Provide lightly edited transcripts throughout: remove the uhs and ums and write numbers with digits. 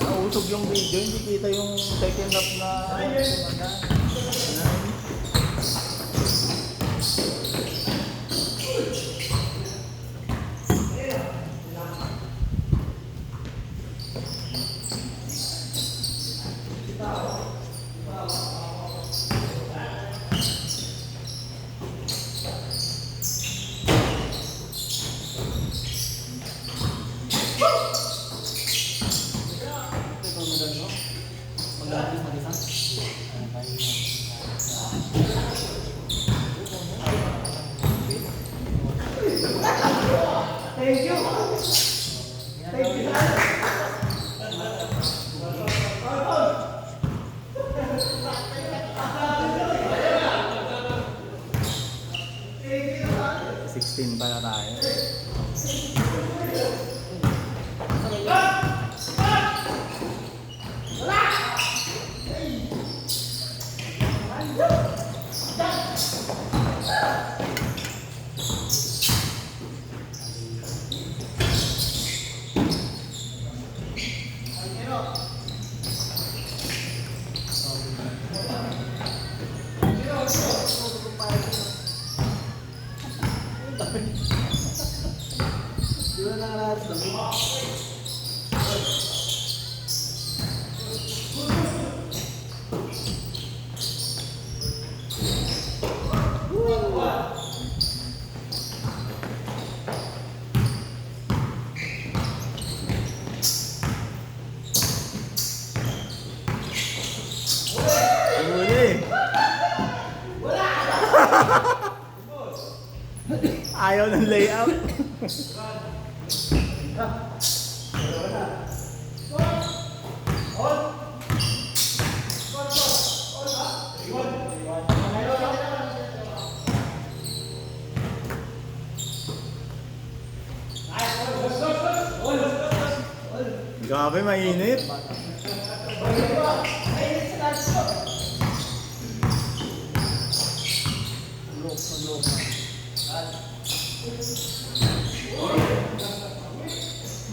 Nausog yung video, hindi kita yung second half na Thank you. Thank you. 16 pa na tayo. Ayaw ng layout. Grabe, mainit.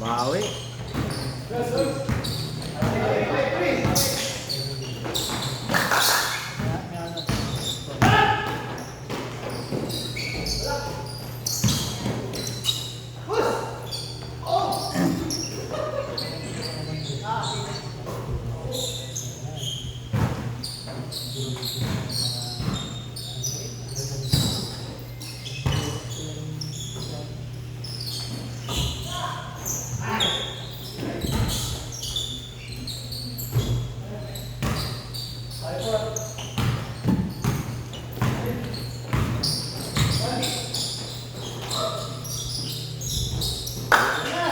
Bawi.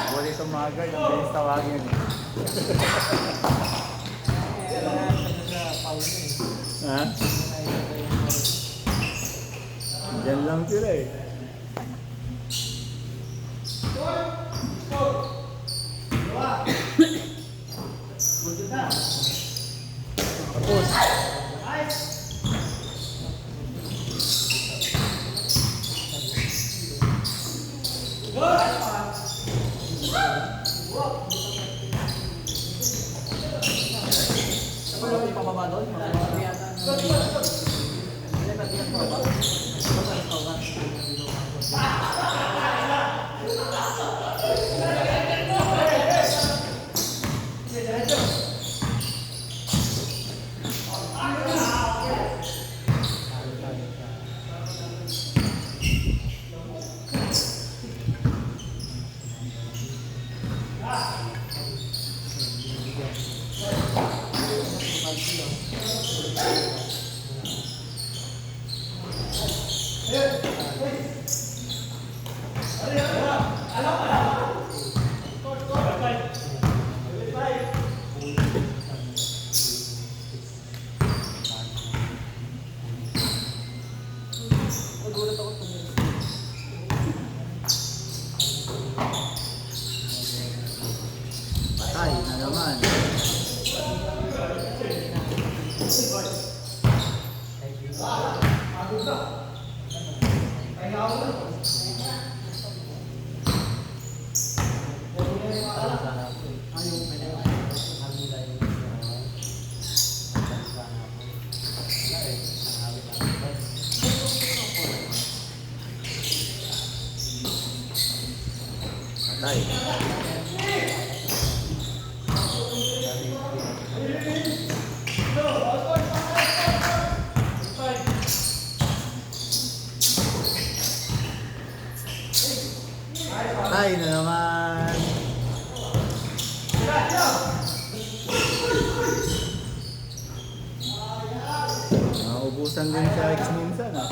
Buti tumagal, ang bilis tawagin. Ha? Diyan lang sila eh. Tapos. naman. Patay. Patay na naman. Naubusan din sa X minsan ah.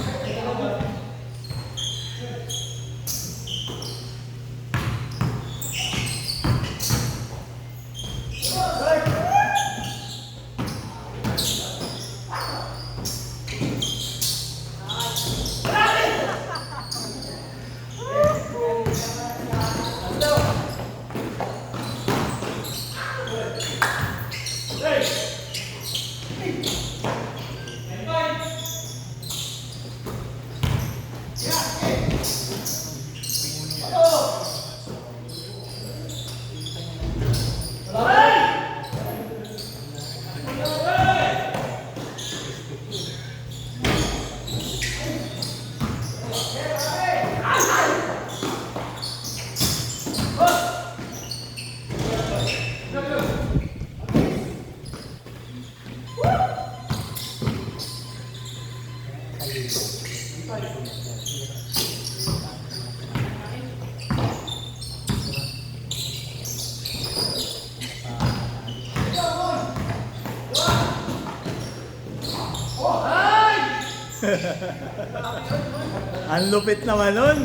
Ang lupit naman nun.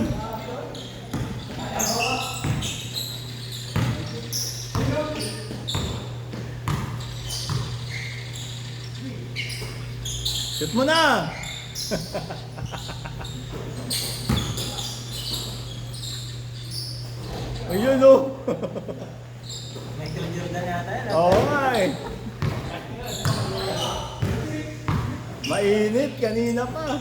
Shoot mo na! Ayun o! Michael Jordan yata yan. Oo nga eh. Mainit kanina pa.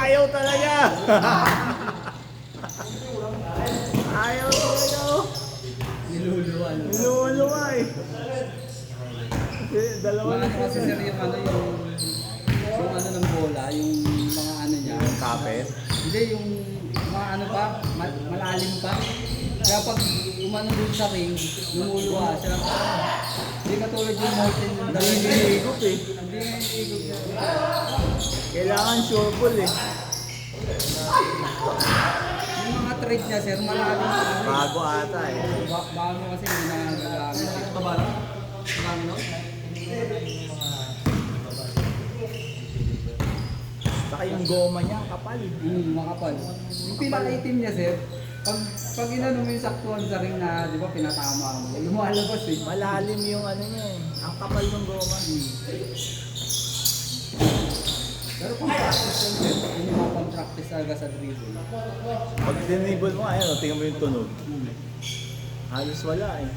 Ayaw talaga. Ayaw talaga. Niluluwa. Niluluwa eh. Kasi dalawa Mga na ano kasi sir yung ano yung ano ng bola, yung mga ano niya. yung kapit. Hindi yung mga ano pa, malalim pa. Kaya pag umano dun sa ring, lumuluwa siya. Hindi katulad yung Morten yung Hindi hihigop eh. Hindi hihigop niya. Kailangan sure ball eh. Yung mga trade niya sir, malalim pa. Bago ata eh. Bago kasi hindi na nagagamit. Baba lang? Gamit no? Saka yung goma niya, ang kapal. Makapal. Yung pinaka-itim niya sir, pag inano mo yung saktuhan sa ring na, di ba, pinatama mo, lumalabas eh. Malalim yung ano niya eh. Ang kapal ng goma. Pero kung practice yun sir, yun yung mga pang-practice talaga sa dribble. Pag dinibol mo, ayan, oh, tingnan mo yung tunog. Halos wala eh.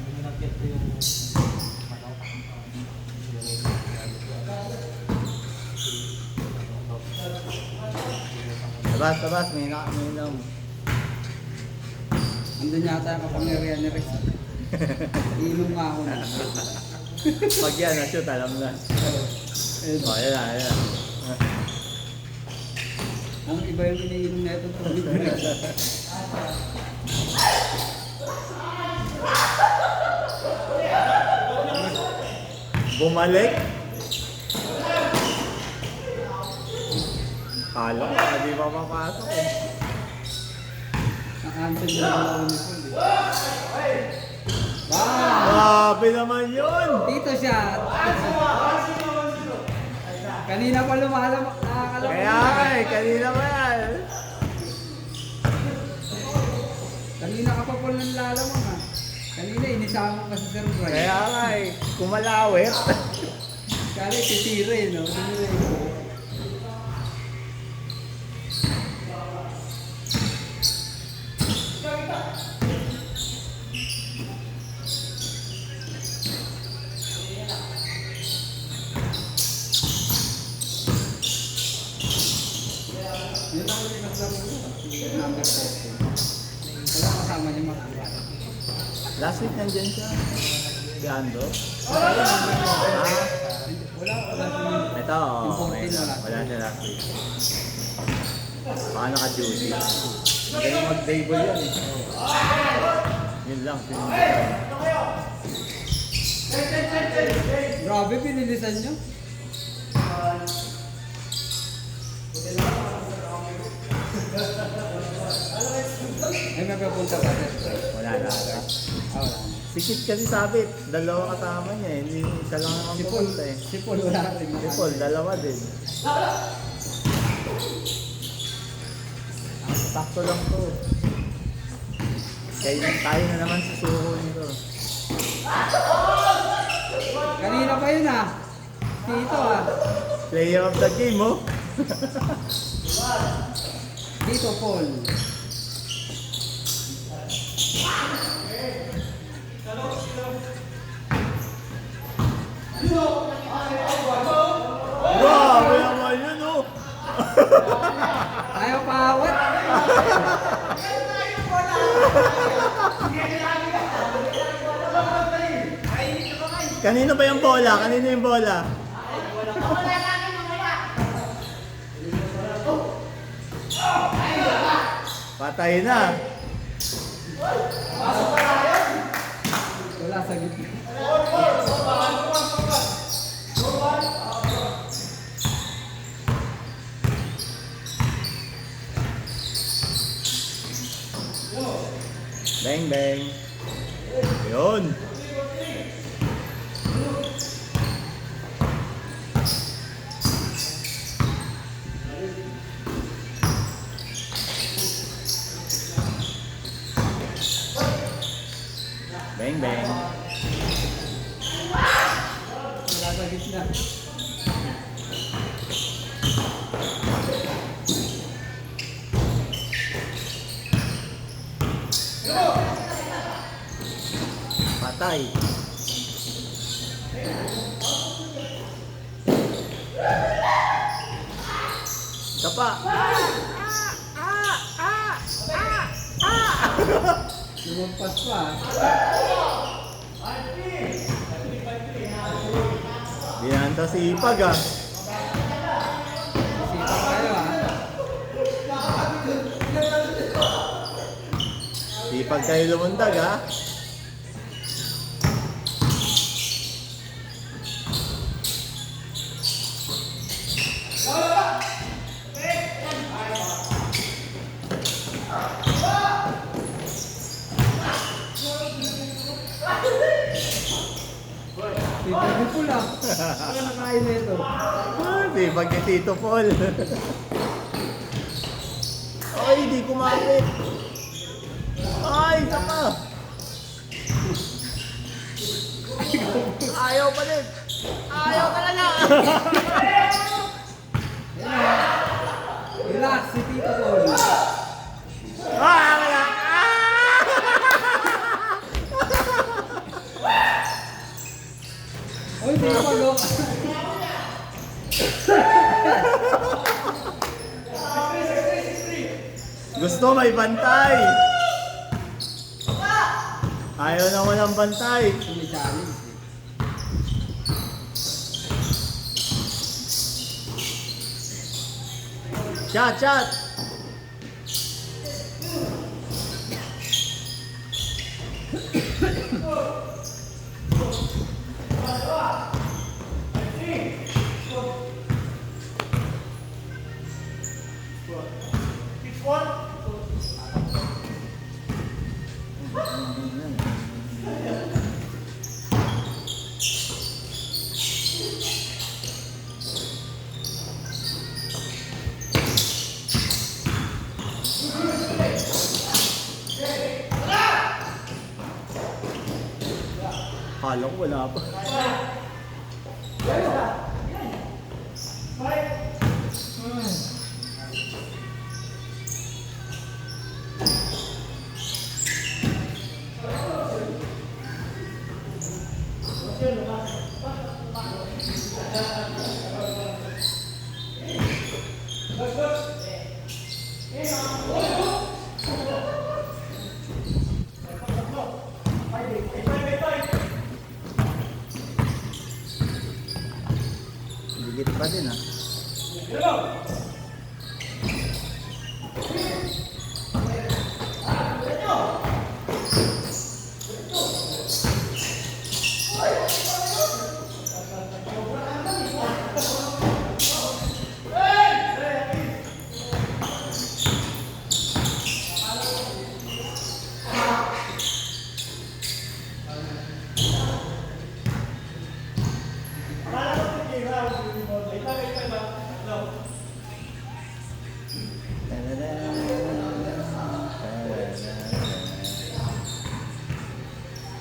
Tabas, may na mo. Andun yata ang kapangyarihan ni Rex. Iinom nga ako na. Pag yan, na-shoot, alam na. Oh, ayan na, ayan. Ang iba yung iniinom na itong tubig ni Rex. Bumalik. Kala ko, hindi pa papasok eh. Ang answer nila ng uniform eh. Wow! Grabe naman yun! Dito siya! Kanina pa lumalamang, nakakalapang. Kaya nga eh, kanina pa yan. Kanina ka pa po nang lalamang ha. Kanina inisama ka sa Sir Brian. Kaya nga eh, kumalawit. Kala titira eh, no? Tumira eh. Yun ang ulit naglaro ko. Si number 14. Wala kasama niya makakala. Last week nandyan siya. Si Ando. Wala, Ah, wala. ito, Yung okay 14 na. wala. Wala siya last week. Baka naka-duty. Magaling mag-table yan eh. Yun lang. Grabe, pinilisan niyo. Ay, may papunta pa sir. Wala na. Ah, wala. Sikit kasi sabit. Dalawa kasama niya eh. Hindi isa lang ang Si Paul, pupunta eh. si Paul wala rin. Si Paul, dalawa din. Sakto lang to. Kaya tayo na naman sa suho nito. Kanina pa yun ah. Dito ah. Player of the game oh. Dito, Paul. Grabe naman yun oh. Ayaw paawat. Kanino ba yung bola? Kanino yung bola? Patay na. Wala sa gitna. Bang bang. Yun. Bang bang. Wala sa gitna. Patay. Isa pa. Lumagpas pa. Binanta si Ipag ah. Sipa kayo ah. Ipag kayo lumundag ah. Sipa ni Paul ah. Wala nakain na ito. Ipag ni Tito Paul. Ay, di kumapit. Ay, isa pa. Ayaw pa din. Ayaw talaga. Relax, si Tito Paul. Ah, wala. Uy, hindi ko mag Gusto may bantay. Ayaw na walang bantay. May challenge eh. Shot, shot. Akala ko wala pa. Dikit pa din ah.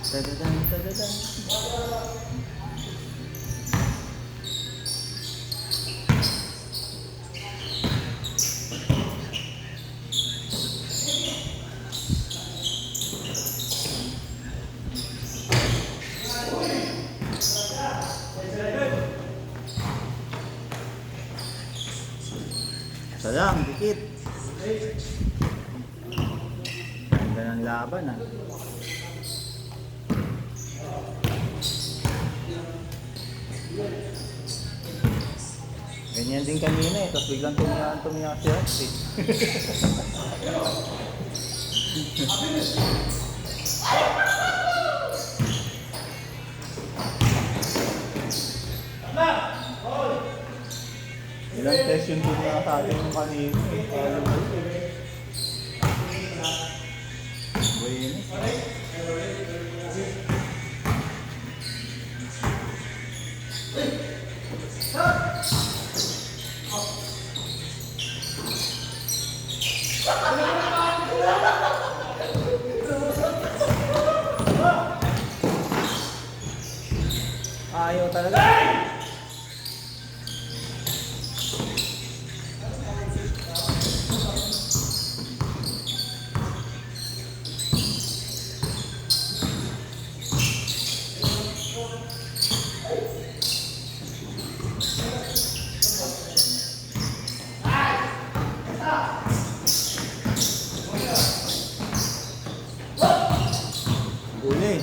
Tadadan, tadadan. Sayang, dikit. Ganda ng laban ah. Ganyan din kanina eh, tapos biglang tumiyak si Hats eh. Ilang test yung tumiyak sa atin yung kanina eh. Alam mo eh. Ayaw talaga. Uli.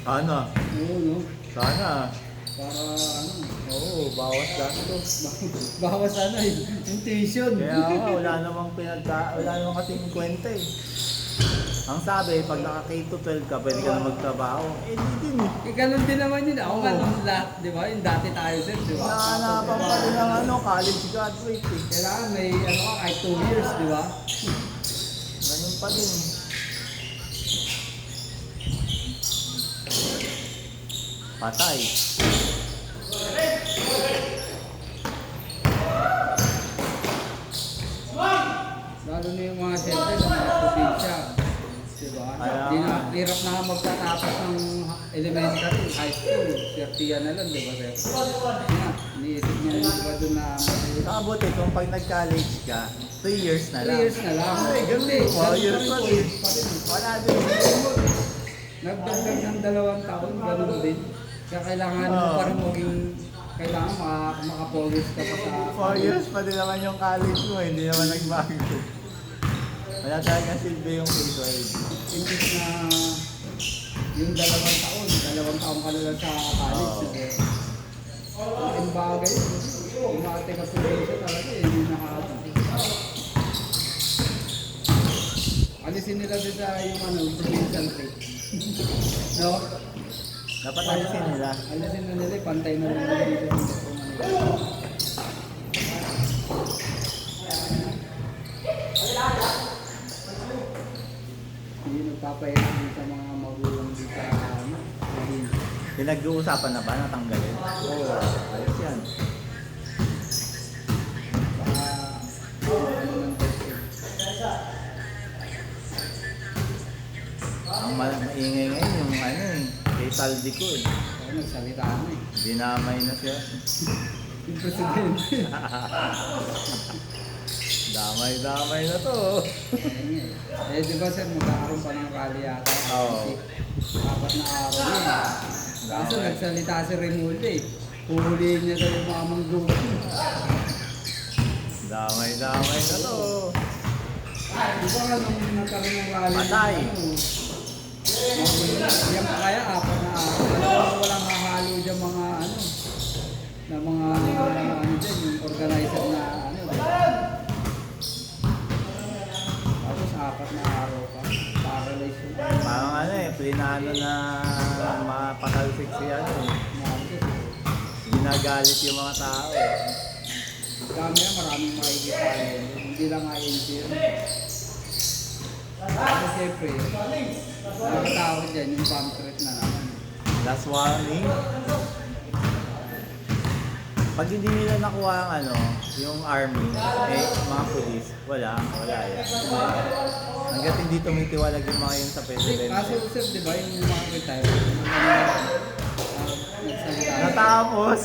Sana. Oo, no? Sana. Para ano, Oo, bawas gastos. bawas ano eh, yung tuition. Kaya nga, wala namang kasing kwenta eh. Ang sabi, pag naka K-12 ka, pwede ka na magtrabaho. Eh, di din eh. Eh, ganun din naman yun. Ako Oo. ganun lahat, di ba? Yung dati tayo sir, di ba? Nakahanapan pa rin ng ano, college graduate eh. Kailangan may ano ka, kahit 2 years, di ba? Ganun pa din. Patay. Lalo na yung mga siyempre sa mga probinsya. Di ba? Kaya Di na, nga. hirap na magtatapos ng elementary, high school. Siyertiyan na lang, di ba sir? Yan, iniisip niya yung iba doon na Nakabuti kung pag nag-college ka, 3 years na 3 lang. years na lang. Ay, ganun Hindi, eh. 4 years ganun pa pa din. rin, pa rin. Wala din. Nagdagdag ng 2 taon, ganun din. Kaya kailangan mo Oo. pa rin maging, kailangan makapolis ka pa sa... 4 years pa din naman yung college mo, hindi naman nagbago. Wala talaga silbi yung K-12. Imbis na yung 2 taon, 2 taon ka na lang sa college. Oo. Eh. Ang bagay, umate ka sa probinsya talaga, eh, hindi nakakata. Alisin nila din sa yung ano, provincial rate. No? Dapat alisin nila. Alisin na nila, pantay na nila dito sa Metro Manila. Hindi nagpapahirap din sa mga magulang dito sa ano, probinsya. Pinag-uusapan na ba na tanggalin? Oo. Ayos yan. Baka ano ng testing. Ang maingay ngayon yung ano eh, kay Saldi ko eh. Ako nagsalita na eh. Dinamay na siya. Yung presidente. Damay-damay na to. Eh di ba sir, magkakaroon pa ng rally yata. Oo. 4 na araw yun. Kaso nagsalita si Remulde eh. Puhulihin niya daw yung mga manggulo. Damay-damay na to. Di ba nga nung nagkaroon ng rally? Patay. Yan pa kaya 4 na araw. Alam walang hahalo dyan mga ano. Na mga ano dyan, yung organizer na ano. Tapos 4 na araw pa. Paralyze yun. Parang ano eh, plinano na mapakalsik si ano eh. Ginagalit yung mga tao eh. Kami maraming makikita yun. Hindi lang INC yun. Kasi siyempre, nakatawag dyan yung bomb threat na naman. Last warning. Pag hindi nila nakuha ang ano, yung army, eh, mga police, wala yan. Hanggat hindi tumitiwalag yung mga yun sa Kaso presidente. sir, di ba yung mga retire, nagsalita. Natapos,